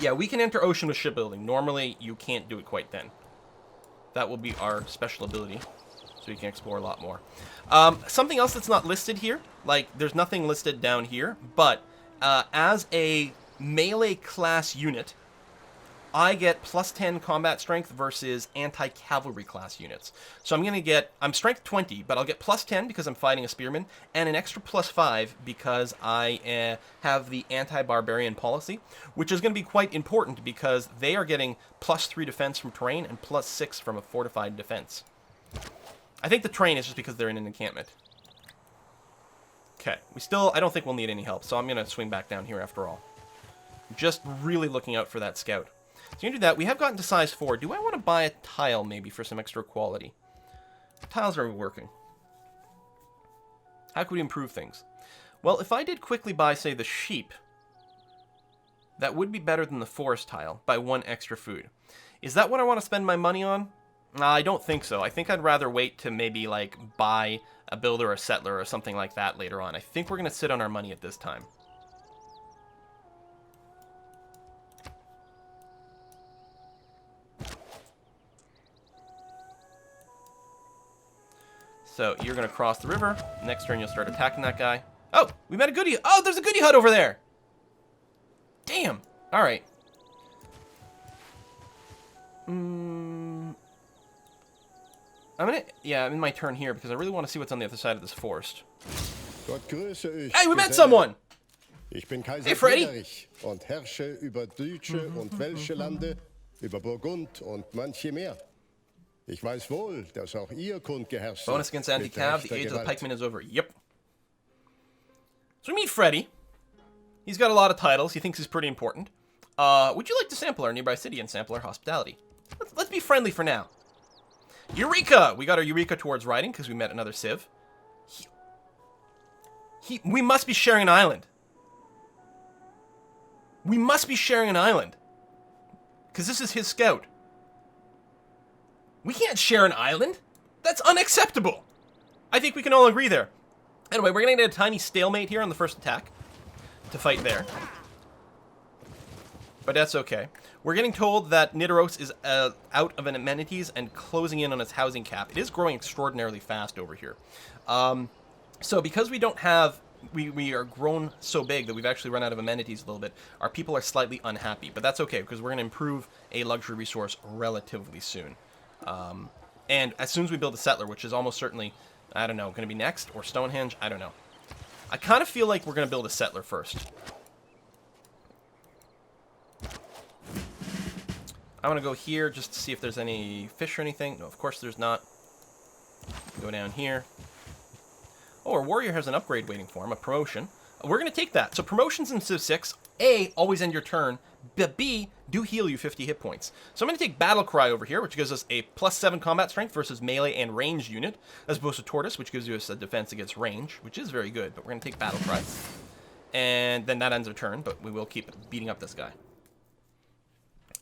Yeah, we can enter ocean with shipbuilding. Normally, you can't do it quite then. That will be our special ability, so we can explore a lot more. Something else that's not listed here, like, there's nothing listed down here, but as a melee class unit, I get plus 10 combat strength versus anti-cavalry class units. So I'm strength 20, but I'll get plus 10 because I'm fighting a spearman, and an extra plus 5 because I have the anti-barbarian policy, which is going to be quite important because they are getting plus 3 defense from terrain and plus 6 from a fortified defense. I think the terrain is just because they're in an encampment. Okay, I don't think we'll need any help, so I'm going to swing back down here after all. Just really looking out for that scout. So you can do that. We have gotten to size 4. Do I want to buy a tile, maybe, for some extra quality? What tiles are we working? How could we improve things? Well, if I did quickly buy, say, the sheep, that would be better than the forest tile by 1 extra food. Is that what I want to spend my money on? I don't think so. I think I'd rather wait to maybe, like, buy a builder or a settler or something like that later on. I think we're going to sit on our money at this time. So you're going to cross the river. Next turn, you'll start attacking that guy. Oh, we met a goodie. Oh, there's a goodie hut over there. Damn. All right. I'm in my turn here because I really want to see what's on the other side of this forest. Hey, we met someone. Hey, Freddy. Und herrsche über deutsche und welsche Lande, über Burgund und manche mehr. Ich weiß wohl, dass auch ihr Kund geherrscht. Bonus against anti-cav. The age of the pikeman is over. Yep. So we meet Freddy. He's got a lot of titles. He thinks he's pretty important. Would you like to sample our nearby city and sample our hospitality? Let's be friendly for now. Eureka! We got our Eureka towards riding because we met another Civ. We must be sharing an island. We must be sharing an island. Because this is his scout. We can't share an island. That's unacceptable. I think we can all agree there. Anyway, we're going to get a tiny stalemate here on the first attack to fight there. But that's okay. We're getting told that Nidaros is out of amenities and closing in on its housing cap. It is growing extraordinarily fast over here. So because we don't have... We are grown so big that we've actually run out of amenities a little bit. Our people are slightly unhappy. But that's okay, because we're going to improve a luxury resource relatively soon. And as soon as we build a settler, which is almost certainly, I don't know, going to be next, or Stonehenge, I don't know. I kind of feel like we're going to build a settler first. I want to go here just to see if there's any fish or anything. No, of course there's not. Go down here. Oh, our warrior has an upgrade waiting for him, a promotion. We're going to take that. So promotions in Civ 6, A, always end your turn, but B, do heal you 50 hit points. So I'm going to take Battle Cry over here, which gives us a plus 7 combat strength versus melee and ranged unit, as opposed to Tortoise, which gives us a defense against range, which is very good, but we're going to take Battle Cry. And then that ends our turn, but we will keep beating up this guy.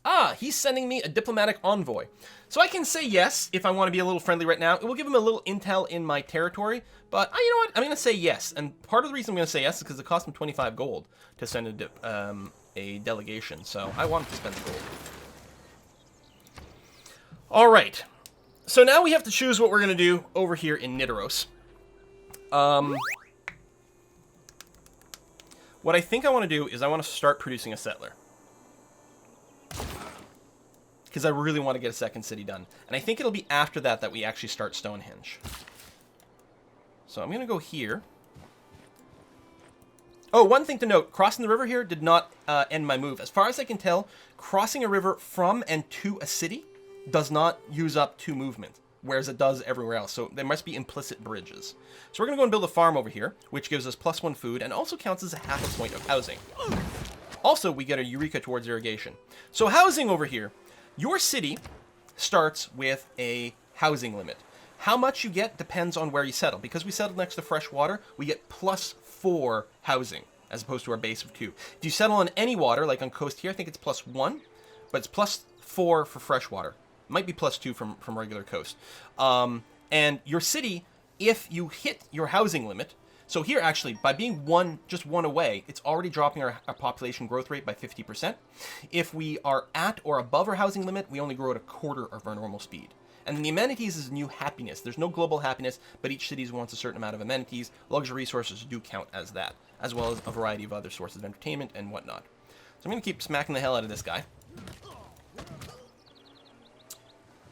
Ah, he's sending me a diplomatic envoy. So I can say yes if I want to be a little friendly right now. It will give him a little intel in my territory, but you know what? I'm going to say yes. And part of the reason I'm going to say yes is because it cost him 25 gold to send a delegation. So I want him to spend the gold. All right. So now we have to choose what we're going to do over here in Nidaros. What I think I want to do is I want to start producing a settler. Because I really want to get a second city done. And I think it'll be after that that we actually start Stonehenge. So I'm going to go here. Oh, one thing to note. Crossing the river here did not end my move. As far as I can tell, crossing a river from and to a city does not use up 2 movement, whereas it does everywhere else. So there must be implicit bridges. So we're going to go and build a farm over here, which gives us plus 1 food and also counts as a half a point of housing. Also, we get a Eureka towards irrigation. So housing over here. Your city starts with a housing limit. How much you get depends on where you settle. Because we settled next to fresh water, we get plus 4 housing, as opposed to our base of 2. If you settle on any water, like on coast here, I think it's plus 1, but it's plus 4 for fresh water. It might be plus 2 from regular coast. And your city, if you hit your housing limit, So here, actually, by being just one away, it's already dropping our population growth rate by 50%. If we are at or above our housing limit, we only grow at a quarter of our normal speed. And then the amenities is new happiness. There's no global happiness, but each city wants a certain amount of amenities. Luxury resources do count as that, as well as a variety of other sources of entertainment and whatnot. So I'm going to keep smacking the hell out of this guy.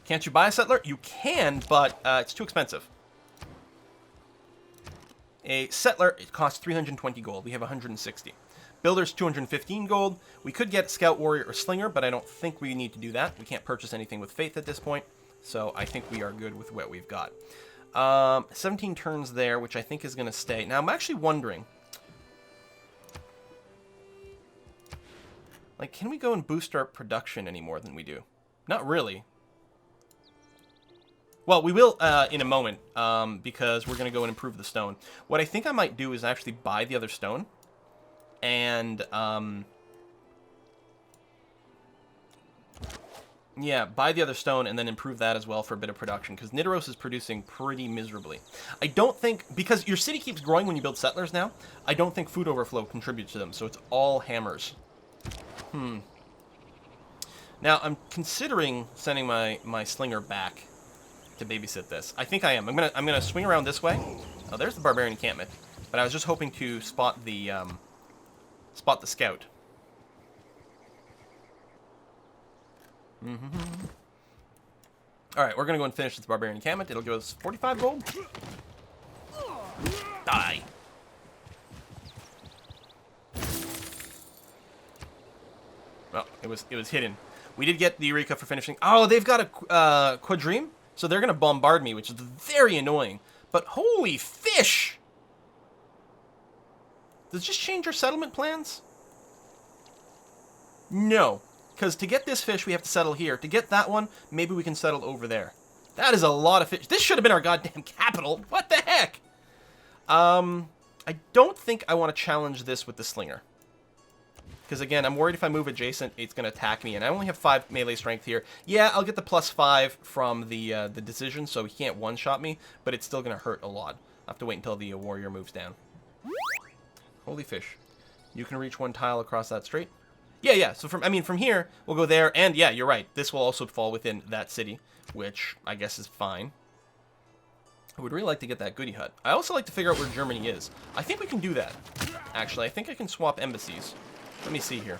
Can't you buy a settler? You can, but it's too expensive. A settler, it costs 320 gold. We have 160. Builders, 215 gold. We could get Scout, Warrior, or Slinger, but I don't think we need to do that. We can't purchase anything with Faith at this point, so I think we are good with what we've got. 17 turns there, which I think is going to stay. Now, I'm actually wondering, like, can we go and boost our production any more than we do? Not really. Well, we will in a moment, because we're going to go and improve the stone. What I think I might do is actually buy the other stone, and, yeah, buy the other stone and then improve that as well for a bit of production, because Nidaros is producing pretty miserably. I don't think, because your city keeps growing when you build settlers now, I don't think food overflow contributes to them, so it's all hammers. Now, I'm considering sending my Slinger back to babysit this. I think I am. I'm gonna swing around this way. Oh, there's the barbarian encampment. But I was just hoping to spot the scout. All right, we're gonna go and finish this barbarian encampment. It'll give us 45 gold. Die. Well, it was hidden. We did get the Eureka for finishing. Oh, they've got a quadrime. So they're going to bombard me, which is very annoying. But holy fish! Does it just change our settlement plans? No. Because to get this fish, we have to settle here. To get that one, maybe we can settle over there. That is a lot of fish. This should have been our goddamn capital. What the heck? I don't think I want to challenge this with the Slinger. Because, again, I'm worried if I move adjacent, it's going to attack me. And I only have 5 melee strength here. Yeah, I'll get the +5 from the decision, so he can't one-shot me. But it's still going to hurt a lot. I'll have to wait until the warrior moves down. Holy fish. You can reach 1 tile across that straight? Yeah. So, from here, we'll go there. And, yeah, you're right. This will also fall within that city, which I guess is fine. I would really like to get that goodie hut. I also like to figure out where Germany is. I think we can do that. Actually, I think I can swap embassies. Let me see here.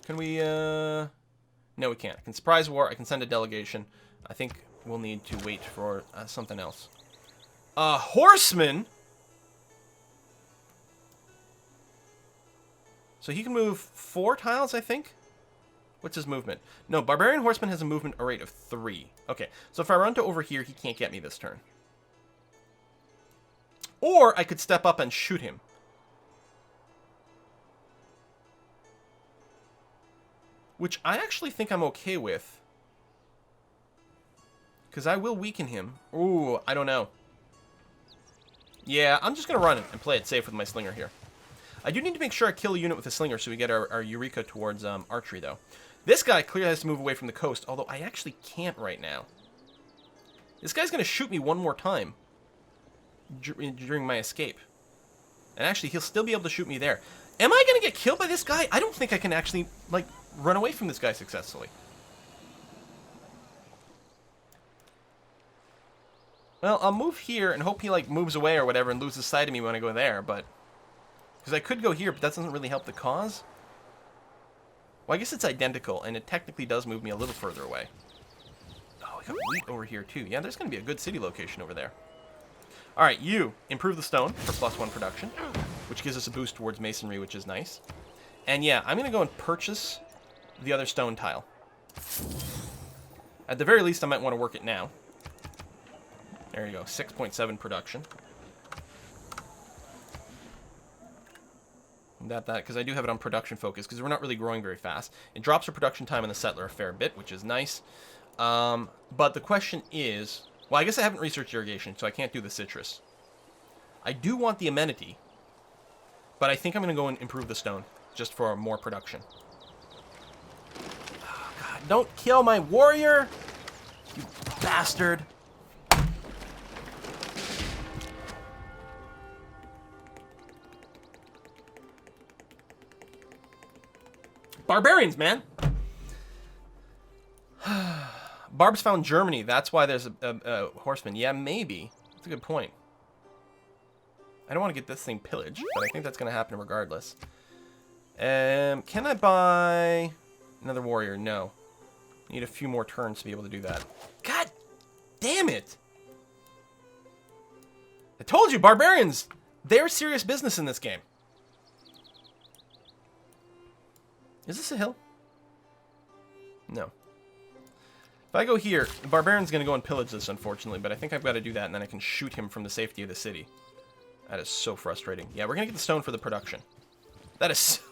Can we, No, we can't. I can surprise war. I can send a delegation. I think we'll need to wait for something else. Horseman? So he can move 4 tiles, I think? What's his movement? No, Barbarian Horseman has a movement rate of 3. Okay, so if I run to over here, he can't get me this turn. Or I could step up and shoot him. Which I actually think I'm okay with. Because I will weaken him. Ooh, I don't know. Yeah, I'm just going to run and play it safe with my Slinger here. I do need to make sure I kill a unit with a Slinger so we get our Eureka towards archery, though. This guy clearly has to move away from the coast, although I actually can't right now. This guy's going to shoot me one more time during my escape. And actually, he'll still be able to shoot me there. Am I going to get killed by this guy? I don't think I can actually, like, run away from this guy successfully. Well, I'll move here and hope he, like, moves away or whatever and loses sight of me when I go there, but... Because I could go here, but that doesn't really help the cause. Well, I guess it's identical, and it technically does move me a little further away. Oh, I got wheat over here, too. Yeah, there's going to be a good city location over there. Alright, you improve the stone for +1 production, which gives us a boost towards masonry, which is nice. And yeah, I'm going to go and purchase the other stone tile. At the very least, I might want to work it now. There you go, 6.7 production. Because I do have it on production focus, because we're not really growing very fast. It drops our production time in the settler a fair bit, which is nice. But the question is... Well, I guess I haven't researched irrigation, so I can't do the citrus. I do want the amenity, but I think I'm going to go and improve the stone, just for more production. Oh, God, don't kill my warrior! You bastard! Barbarians, man! Barb's found Germany. That's why there's a horseman. Yeah, maybe. That's a good point. I don't want to get this thing pillaged, but I think that's going to happen regardless. Can I buy another warrior? No. Need a few more turns to be able to do that. God damn it! I told you, barbarians! They're serious business in this game. Is this a hill? No. If I go here, the barbarian's going to go and pillage this, unfortunately, but I think I've got to do that, and then I can shoot him from the safety of the city. That is so frustrating. Yeah, we're going to get the stone for the production. That is so...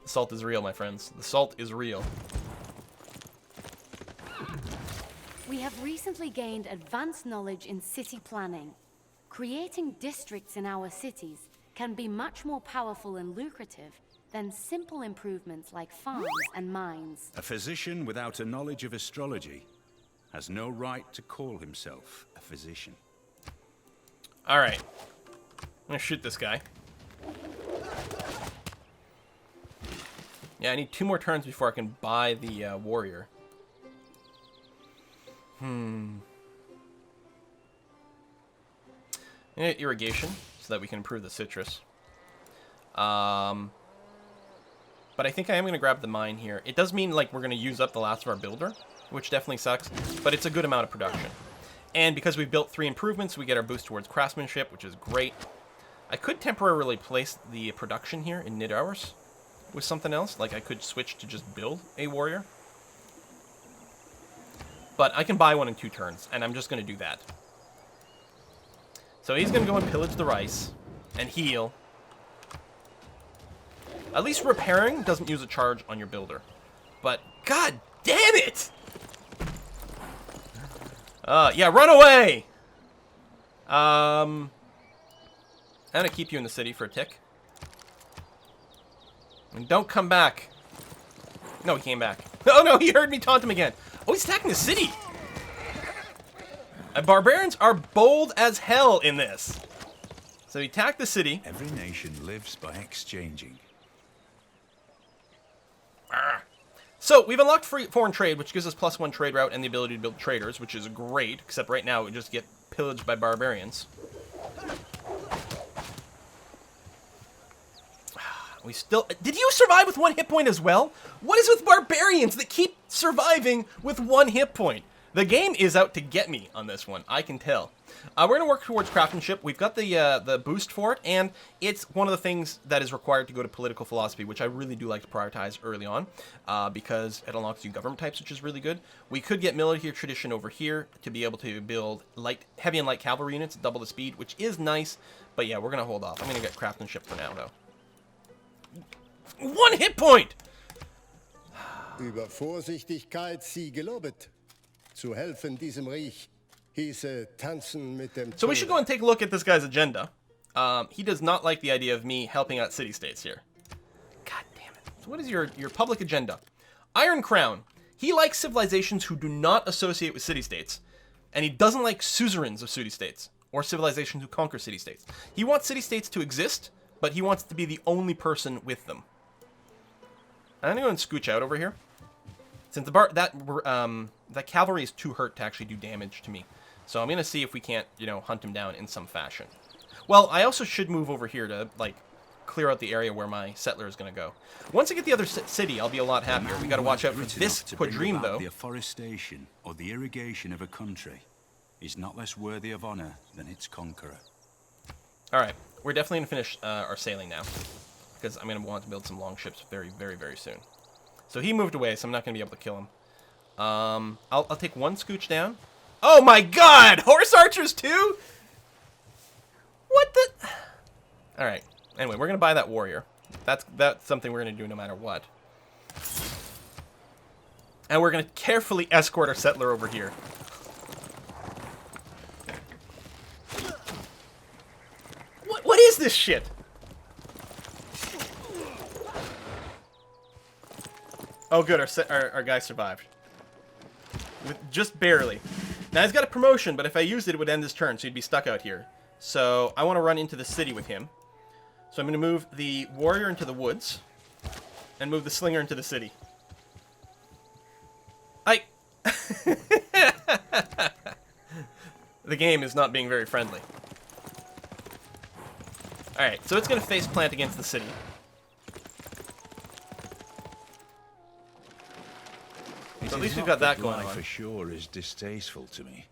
The salt is real, my friends. The salt is real. We have recently gained advanced knowledge in city planning. Creating districts in our cities can be much more powerful and lucrative than simple improvements like farms and mines. A physician without a knowledge of astrology has no right to call himself a physician. Alright. I'm gonna shoot this guy. Yeah, I need 2 more turns before I can buy the warrior. I need irrigation so that we can improve the citrus. But I think I am going to grab the mine here. It does mean like we're going to use up the last of our builder, which definitely sucks, but it's a good amount of production. And because we've built 3 improvements, we get our boost towards craftsmanship, which is great. I could temporarily place the production here in mid-hours with something else. Like I could switch to just build a warrior. But I can buy one in 2 turns, and I'm just going to do that. So he's going to go and pillage the rice and heal. At least repairing doesn't use a charge on your builder. But god damn it! Yeah, run away! I'm gonna keep you in the city for a tick. And don't come back. No, he came back. Oh no, he heard me taunt him again. Oh, he's attacking the city! Barbarians are bold as hell in this. So he attacked the city. Every nation lives by exchanging. So we've unlocked free foreign trade, which gives us +1 trade route and the ability to build traders, which is great, except right now we just get pillaged by barbarians. We still... Did you survive with 1 hit point as well? What is with barbarians that keep surviving with 1 hit point? The game is out to get me on this one, I can tell. We're going to work towards craftsmanship. We've got the boost for it, and it's one of the things that is required to go to political philosophy, which I really do like to prioritize early on, because it unlocks you government types, which is really good. We could get military tradition over here to be able to build heavy and light cavalry units, double the speed, which is nice, but yeah, we're going to hold off. I'm going to get craftsmanship for now, though. 1 hit point! Über Vorsichtigkeit sie gelobet. Zu helfen diesem Reich hieße tanzen mit dem So we should go and take a look at this guy's agenda. He does not like the idea of me helping out city-states here. God damn it. So what is your public agenda? Iron Crown. He likes civilizations who do not associate with city-states. And he doesn't like suzerains of city-states. Or civilizations who conquer city-states. He wants city-states to exist, but he wants to be the only person with them. I'm gonna go and scooch out over here. Since that cavalry is too hurt to actually do damage to me. So I'm gonna see if we can't, hunt him down in some fashion. Well, I also should move over here to, clear out the area where my settler is gonna go. Once I get the other city, I'll be a lot happier. We gotta watch out for this quadrime, though. The afforestation or the irrigation of a country is not less worthy of honor than its conqueror. Alright, we're definitely gonna finish our sailing now. Because I'm gonna want to build some long ships very, very, very soon. So he moved away, so I'm not gonna be able to kill him. I'll take 1 scooch down. Oh my god! Horse archers too? What the... Alright. Anyway, we're gonna buy that warrior. That's something we're gonna do no matter what. And we're gonna carefully escort our settler over here. What is this shit? Oh good, our guy survived. Just barely. Now he's got a promotion, but if I used it, it would end his turn, so he'd be stuck out here. So I want to run into the city with him. So I'm going to move the warrior into the woods. and move the slinger into the city. The game is not being very friendly. Alright, so it's going to face plant against the city. So at least we've got that going on. Life ashore is distasteful to me,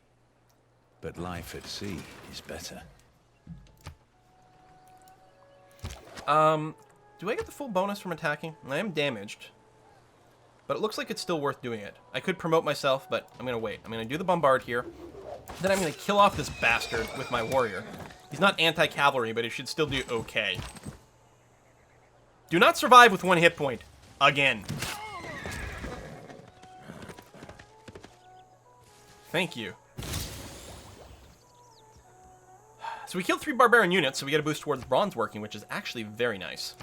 but life at sea is better. Do I get the full bonus from attacking? I am damaged, but it looks like it's still worth doing it. I could promote myself, but I'm going to wait. I'm going to do the bombard here. Then I'm going to kill off this bastard with my warrior. He's not anti-cavalry, but he should still do okay. Do not survive with 1 hit point. Again. Thank you. So we killed 3 barbarian units, so we get a boost towards bronze working, which is actually very nice.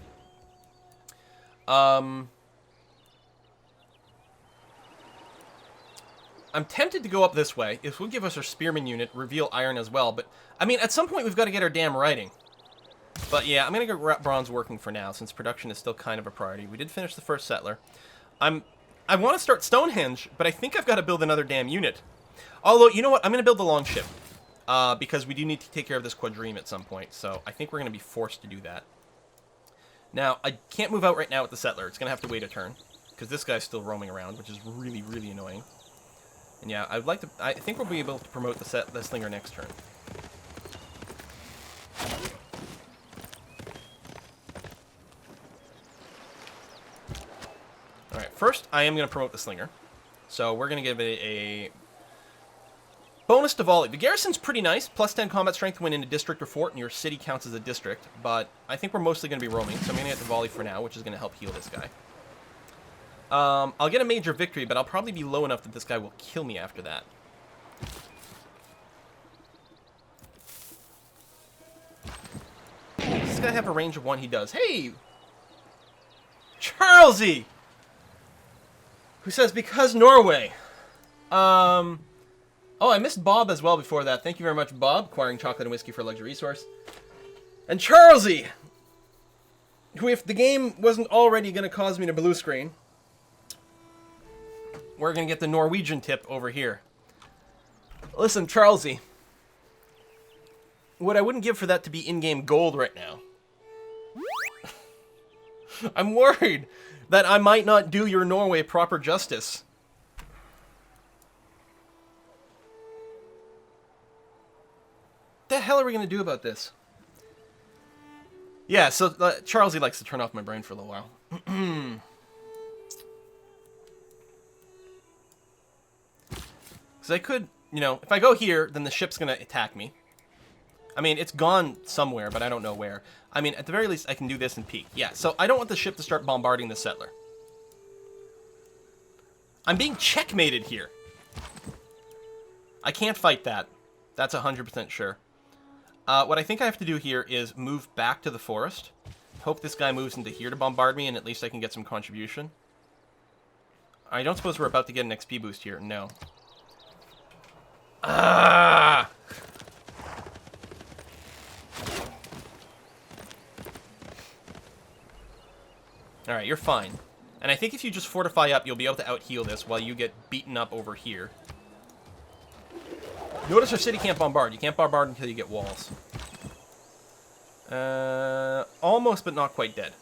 I'm tempted to go up this way. This will give us our spearman unit, reveal iron as well, but, I mean, at some point we've got to get our damn writing. But yeah, I'm going to go bronze working for now, since production is still kind of a priority. We did finish the first settler. I want to start Stonehenge, but I think I've got to build another damn unit. Although, you know what? I'm going to build the longship, because we do need to take care of this quadrime at some point, so I think we're going to be forced to do that. Now, I can't move out right now with the settler. It's going to have to wait a turn, because this guy's still roaming around, which is really, really annoying. And yeah, I think we'll be able to promote the slinger next turn. Alright, first I am going to promote the slinger. So we're going to give it a bonus to volley. The garrison's pretty nice. Plus 10 combat strength when in a district or fort, and your city counts as a district. But I think we're mostly going to be roaming, so I'm going to get the volley for now, which is going to help heal this guy. I'll get a major victory, but I'll probably be low enough that this guy will kill me after that. Does this guy have a range of 1? He does. Hey! Charlesy! Who says, because Norway. Oh, I missed Bob as well before that. Thank you very much, Bob. Acquiring chocolate and whiskey for a luxury resource. And Charlesy! Who, if the game wasn't already going to cause me to blue screen, we're going to get the Norwegian tip over here. Listen, Charlesy. What I wouldn't give for that to be in-game gold right now. I'm worried that I might not do your Norway proper justice. What the hell are we going to do about this? Yeah, so Charlesy likes to turn off my brain for a little while. Because I could, you know, if I go here, then the ship's going to attack me. I mean, it's gone somewhere, but I don't know where. I mean, at the very least, I can do this and peek. Yeah, so I don't want the ship to start bombarding the settler. I'm being checkmated here. I can't fight that. That's 100% sure. What I think I have to do here is move back to the forest. Hope this guy moves into here to bombard me, and at least I can get some contribution. I don't suppose we're about to get an XP boost here. No. Ah! Alright, you're fine. And I think if you just fortify up, you'll be able to out-heal this while you get beaten up over here. Notice our city can't bombard. You can't bombard until you get walls. Almost, but not quite dead.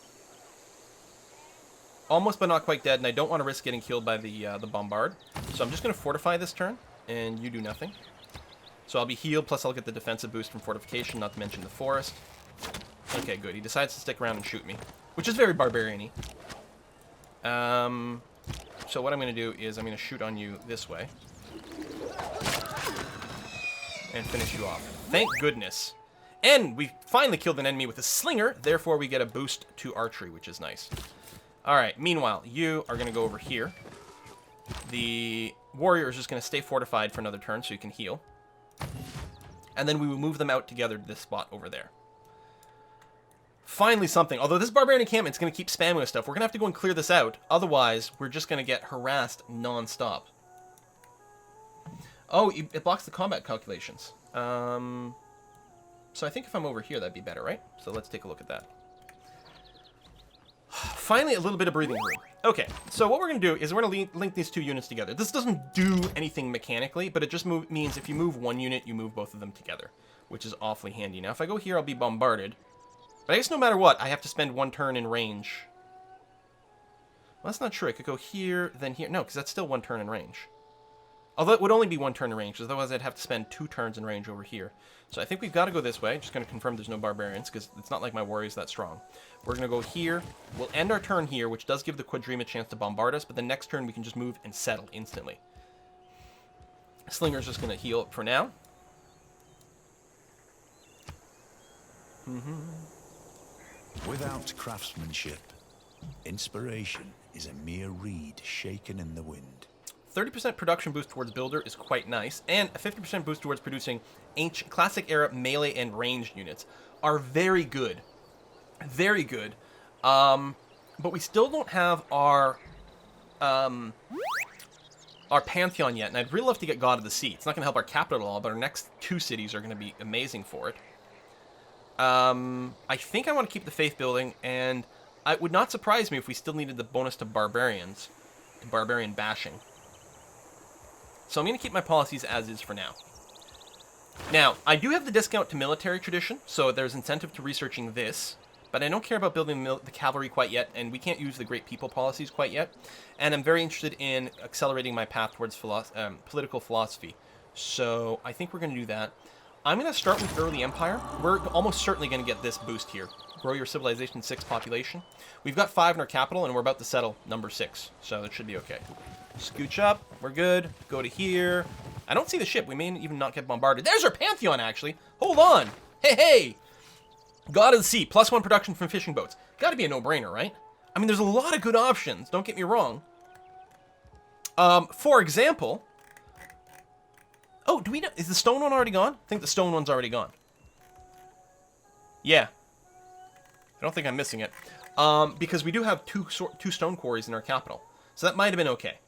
Almost, but not quite dead, and I don't want to risk getting killed by the bombard. So I'm just going to fortify this turn, and you do nothing. So I'll be healed, plus I'll get the defensive boost from fortification, not to mention the forest. Okay, good. He decides to stick around and shoot me, which is very barbarian-y. So what I'm going to do is I'm going to shoot on you this way. And finish you off. Thank goodness. And we finally killed an enemy with a slinger, therefore we get a boost to archery, which is nice. Alright, meanwhile, you are going to go over here. The warrior is just going to stay fortified for another turn so you can heal. And then we will move them out together to this spot over there. Finally something. Although this barbarian encampment is going to keep spamming with stuff, we're going to have to go and clear this out. Otherwise, we're just going to get harassed non-stop. Oh, it blocks the combat calculations. So I think if I'm over here, that'd be better, right? So let's take a look at that. finally a little bit of breathing room. Okay, so what we're going to do is we're going to link these two units together. This doesn't do anything mechanically, but it just means if you move one unit, you move both of them together, which is awfully handy. Now, if I go here, I'll be bombarded. But I guess no matter what, I have to spend 1 turn in range. Well, that's not true. I could go here, then here. No, because that's still 1 turn in range. Although it would only be 1 turn in range, because otherwise I'd have to spend 2 turns in range over here. So I think we've got to go this way. Just going to confirm there's no barbarians, because it's not like my warrior's that strong. We're going to go here. We'll end our turn here, which does give the Quadrima a chance to bombard us, but the next turn we can just move and settle instantly. Slinger's just going to heal up for now. Without craftsmanship, inspiration is a mere reed shaken in the wind. 30% production boost towards builder is quite nice, and a 50% boost towards producing ancient, classic era melee and ranged units are very good. Very good. But we still don't have our Pantheon yet, and I'd really love to get God of the Sea. It's not going to help our capital at all, but our next 2 cities are going to be amazing for it. I think I want to keep the faith building, and it would not surprise me if we still needed the bonus to barbarians, to barbarian bashing. So I'm going to keep my policies as is for now. Now, I do have the discount to military tradition, so there's incentive to researching this, but I don't care about building the cavalry quite yet, and we can't use the great people policies quite yet, and I'm very interested in accelerating my path towards political philosophy. So I think we're going to do that. I'm going to start with early empire. We're almost certainly going to get this boost here. Grow your civilization 6 population. We've got 5 in our capital, and we're about to settle number 6, so it should be okay. Scooch up. We're good. Go to here. I don't see the ship. We may even not get bombarded. There's our Pantheon, actually. Hold on. Hey, hey. God of the Sea. +1 production from fishing boats. Got to be a no-brainer, right? I mean, there's a lot of good options. Don't get me wrong. For example... Oh, do we know... Is the stone one already gone? I think the stone one's already gone. Yeah. I don't think I'm missing it. Because we do have two stone quarries in our capital. So that might have been okay.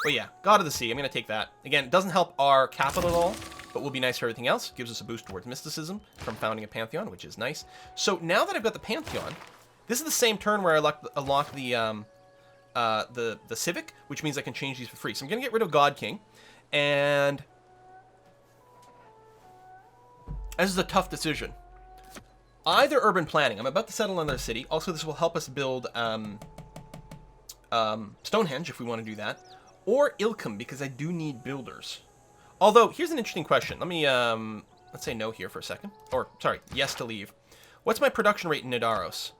But yeah, God of the Sea, I'm going to take that. Again, it doesn't help our capital at all, but will be nice for everything else. Gives us a boost towards mysticism from founding a Pantheon, which is nice. So now that I've got the Pantheon, this is the same turn where I unlock the Civic, which means I can change these for free. So I'm going to get rid of God King, and this is a tough decision. Either urban planning. I'm about to settle another city. Also, this will help us build Stonehenge, if we want to do that. Or Ilkham, because I do need builders. Although, here's an interesting question. Let me, let's say no here for a second. Or, sorry, yes to leave. What's my production rate in Nidaros?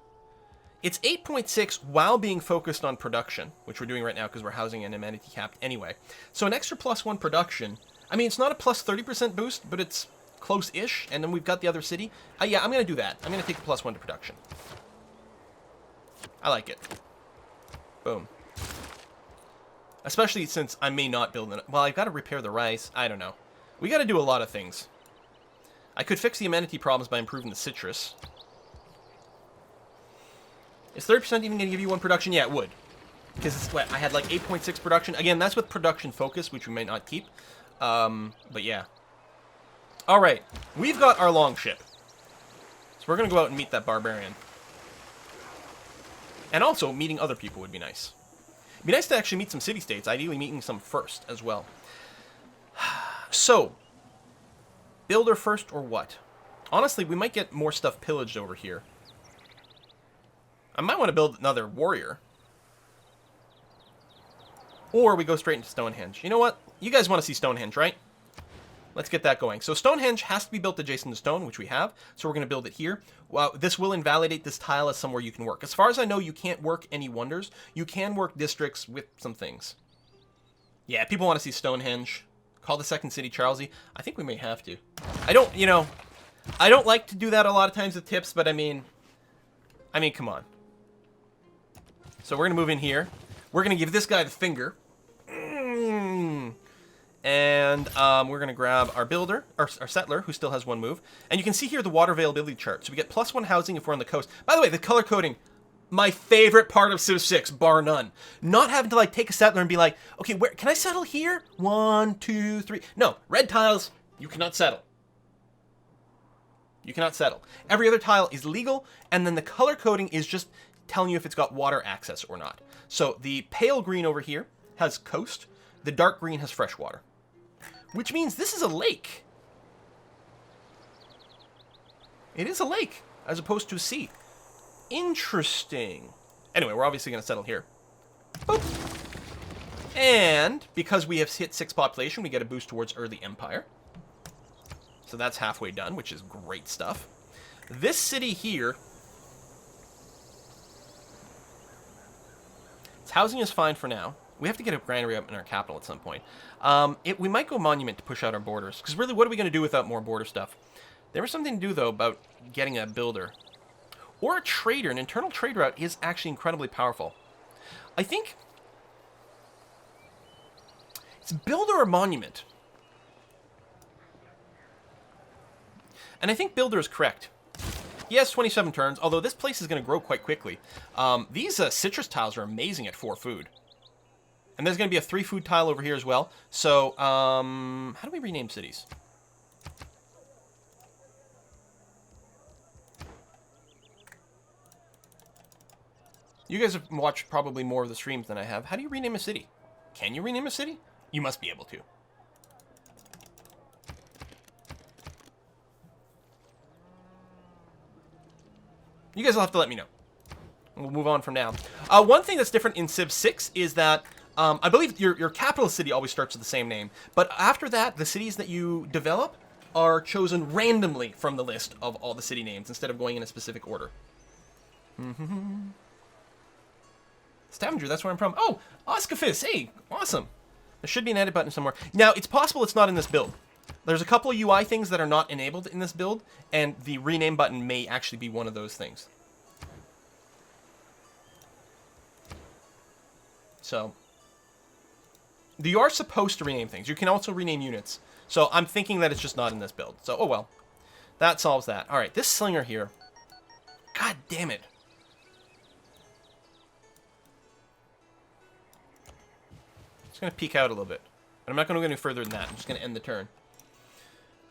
It's 8.6 while being focused on production, which we're doing right now because we're housing an amenity capped anyway. So an extra +1 production. I mean, it's not a plus 30% boost, but it's close-ish, and then we've got the other city. Yeah, I'm going to do that. I'm going to take the +1 to production. I like it. Boom. Especially since I may not build it. Well, I've got to repair the rice. I don't know. We got to do a lot of things. I could fix the amenity problems by improving the citrus. Is 30% even going to give you 1 production? Yeah, it would. Because I had like 8.6 production. Again, that's with production focus, which we may not keep. But yeah. Alright, we've got our longship. So we're going to go out and meet that barbarian. And also, meeting other people would be nice. It'd be nice to actually meet some city-states, ideally meeting some first as well. So, builder first or what? Honestly, we might get more stuff pillaged over here. I might want to build another warrior. Or we go straight into Stonehenge. You know what? You guys want to see Stonehenge, right? Let's get that going. So Stonehenge has to be built adjacent to stone, which we have. So we're going to build it here. Well, this will invalidate this tile as somewhere you can work. As far as I know, you can't work any wonders. You can work districts with some things. Yeah, people want to see Stonehenge. Call the second city Charlesy. I think we may have to. I don't like to do that a lot of times with tips, but I mean, come on. So we're going to move in here. We're going to give this guy the finger. And we're going to grab our builder, our settler, who still has 1 move. And you can see here the water availability chart. So we get +1 housing if we're on the coast. By the way, the color coding, my favorite part of Civ 6, bar none. Not having to like take a settler and be like, okay, where can I settle here? 1, 2, 3. No, red tiles, you cannot settle. You cannot settle. Every other tile is legal, and then the color coding is just telling you if it's got water access or not. So the pale green over here has coast. The dark green has fresh water. Which means this is a lake. It is a lake, as opposed to a sea. Interesting. Anyway, we're obviously going to settle here. Boop. And because we have hit 6 population, we get a boost towards early empire. So that's halfway done, which is great stuff. This city here, its housing is fine for now. We have to get a granary up in our capital at some point. We might go monument to push out our borders. Because really, what are we going to do without more border stuff? There was something to do, though, about getting a builder. Or a trader. An internal trade route is actually incredibly powerful. I think it's builder or monument. And I think builder is correct. He has 27 turns, although this place is going to grow quite quickly. These citrus tiles are amazing at 4 food. And there's going to be a 3 food tile over here as well. So, how do we rename cities? You guys have watched probably more of the streams than I have. How do you rename a city? Can you rename a city? You must be able to. You guys will have to let me know. We'll move on from now. One thing that's different in Civ 6 is that I believe your capital city always starts with the same name. But after that, the cities that you develop are chosen randomly from the list of all the city names instead of going in a specific order. Stavanger, that's where I'm from. Oh, Oscafis, hey, awesome. There should be an edit button somewhere. Now, it's possible it's not in this build. There's a couple of UI things that are not enabled in this build, and the rename button may actually be one of those things. So, you are supposed to rename things. You can also rename units. So, I'm thinking that it's just not in this build. So, oh well. That solves that. All right, this slinger here. God damn it. Just going to peek out a little bit. But I'm not going to go any further than that. I'm just going to end the turn.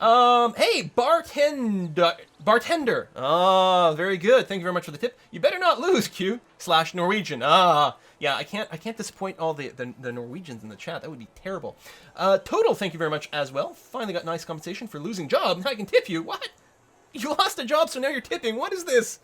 Hey, bartender. Ah, very good. Thank you very much for the tip. You better not lose, Q/Norwegian. Ah, yeah, I can't disappoint all the Norwegians in the chat. That would be terrible. Total, thank you very much as well. Finally got nice compensation for losing job. Now I can tip you. What? You lost a job, so now you're tipping. What is this?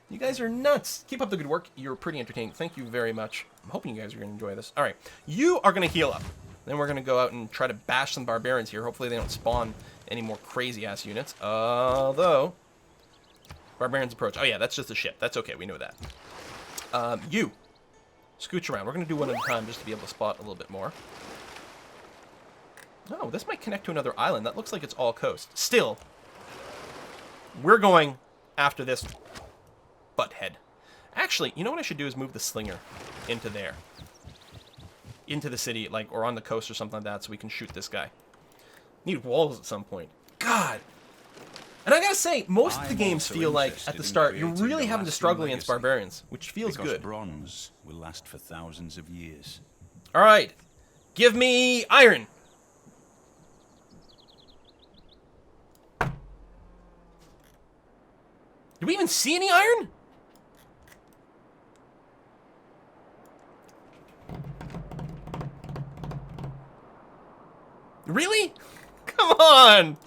You guys are nuts. Keep up the good work. You're pretty entertaining. Thank you very much. I'm hoping you guys are going to enjoy this. All right, you are going to heal up. Then we're going to go out and try to bash some barbarians here. Hopefully they don't spawn any more crazy-ass units. Although, barbarians approach. Oh, yeah, that's just a ship. That's okay. We know that. You. Scooch around. We're going to do one at a time just to be able to spot a little bit more. Oh, this might connect to another island. That looks like it's all coast. Still, we're going after this butthead. Actually, you know what I should do is move the slinger into there. Into the city, like, or on the coast or something like that, so we can shoot this guy. Need walls at some point. God. And I gotta say, most of the games feel like, at the start, you're really having to struggle against barbarians, which feels good. Bronze will last for thousands of years. Alright. Give me iron. Do we even see any iron? Really? Come on!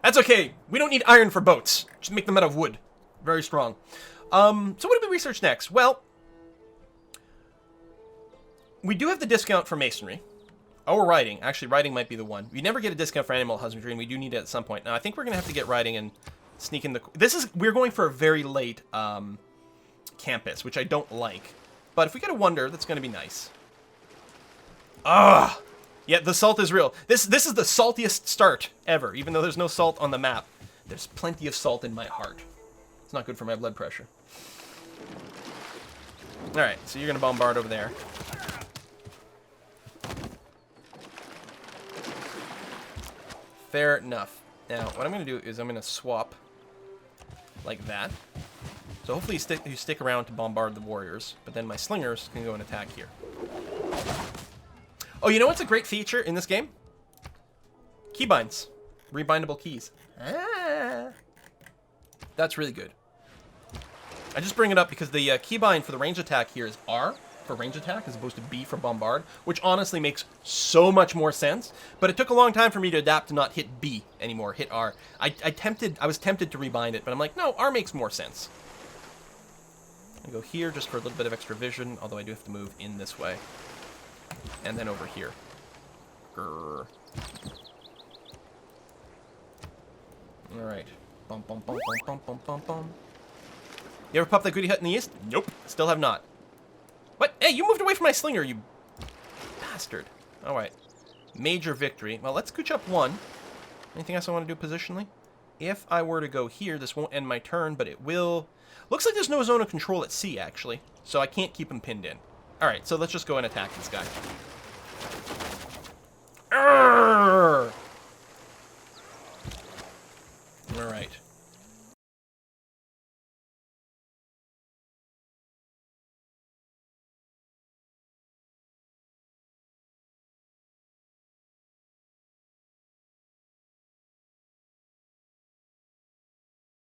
That's okay. We don't need iron for boats. Just make them out of wood. Very strong. So what do we research next? Well, we do have the discount for masonry. Or writing. Actually, writing might be the one. We never get a discount for animal husbandry, and we do need it at some point. Now, I think we're going to have to get writing and sneak in the... We're going for a very late campus, which I don't like. But if we get a wonder, that's going to be nice. Ugh! Yeah, the salt is real. This is the saltiest start ever, even though there's no salt on the map. There's plenty of salt in my heart. It's not good for my blood pressure. Alright, so you're going to bombard over there. Fair enough. Now, what I'm going to do is I'm going to swap like that. So hopefully you stick around to bombard the warriors, but then my slingers can go and attack here. Oh, you know what's a great feature in this game? Keybinds. Rebindable keys. Ah. That's really good. I just bring it up because the keybind for the range attack here is R for range attack as opposed to B for bombard, which honestly makes so much more sense. But it took a long time for me to adapt to not hit B anymore, hit R. I was tempted to rebind it, but I'm like, no, R makes more sense. I go here just for a little bit of extra vision, although I do have to move in this way. And then over here. Grrr. Alright. Bum, bum, bum, bum, bum, bum, bum, bum. You ever pop that goody hut in the east? Nope. Still have not. What? Hey, you moved away from my slinger, you bastard. Alright. Major victory. Well, let's scooch up one. Anything else I want to do positionally? If I were to go here, this won't end my turn, but it will. Looks like there's no zone of control at sea, actually. So I can't keep him pinned in. Alright, so let's just go and attack this guy. Alright.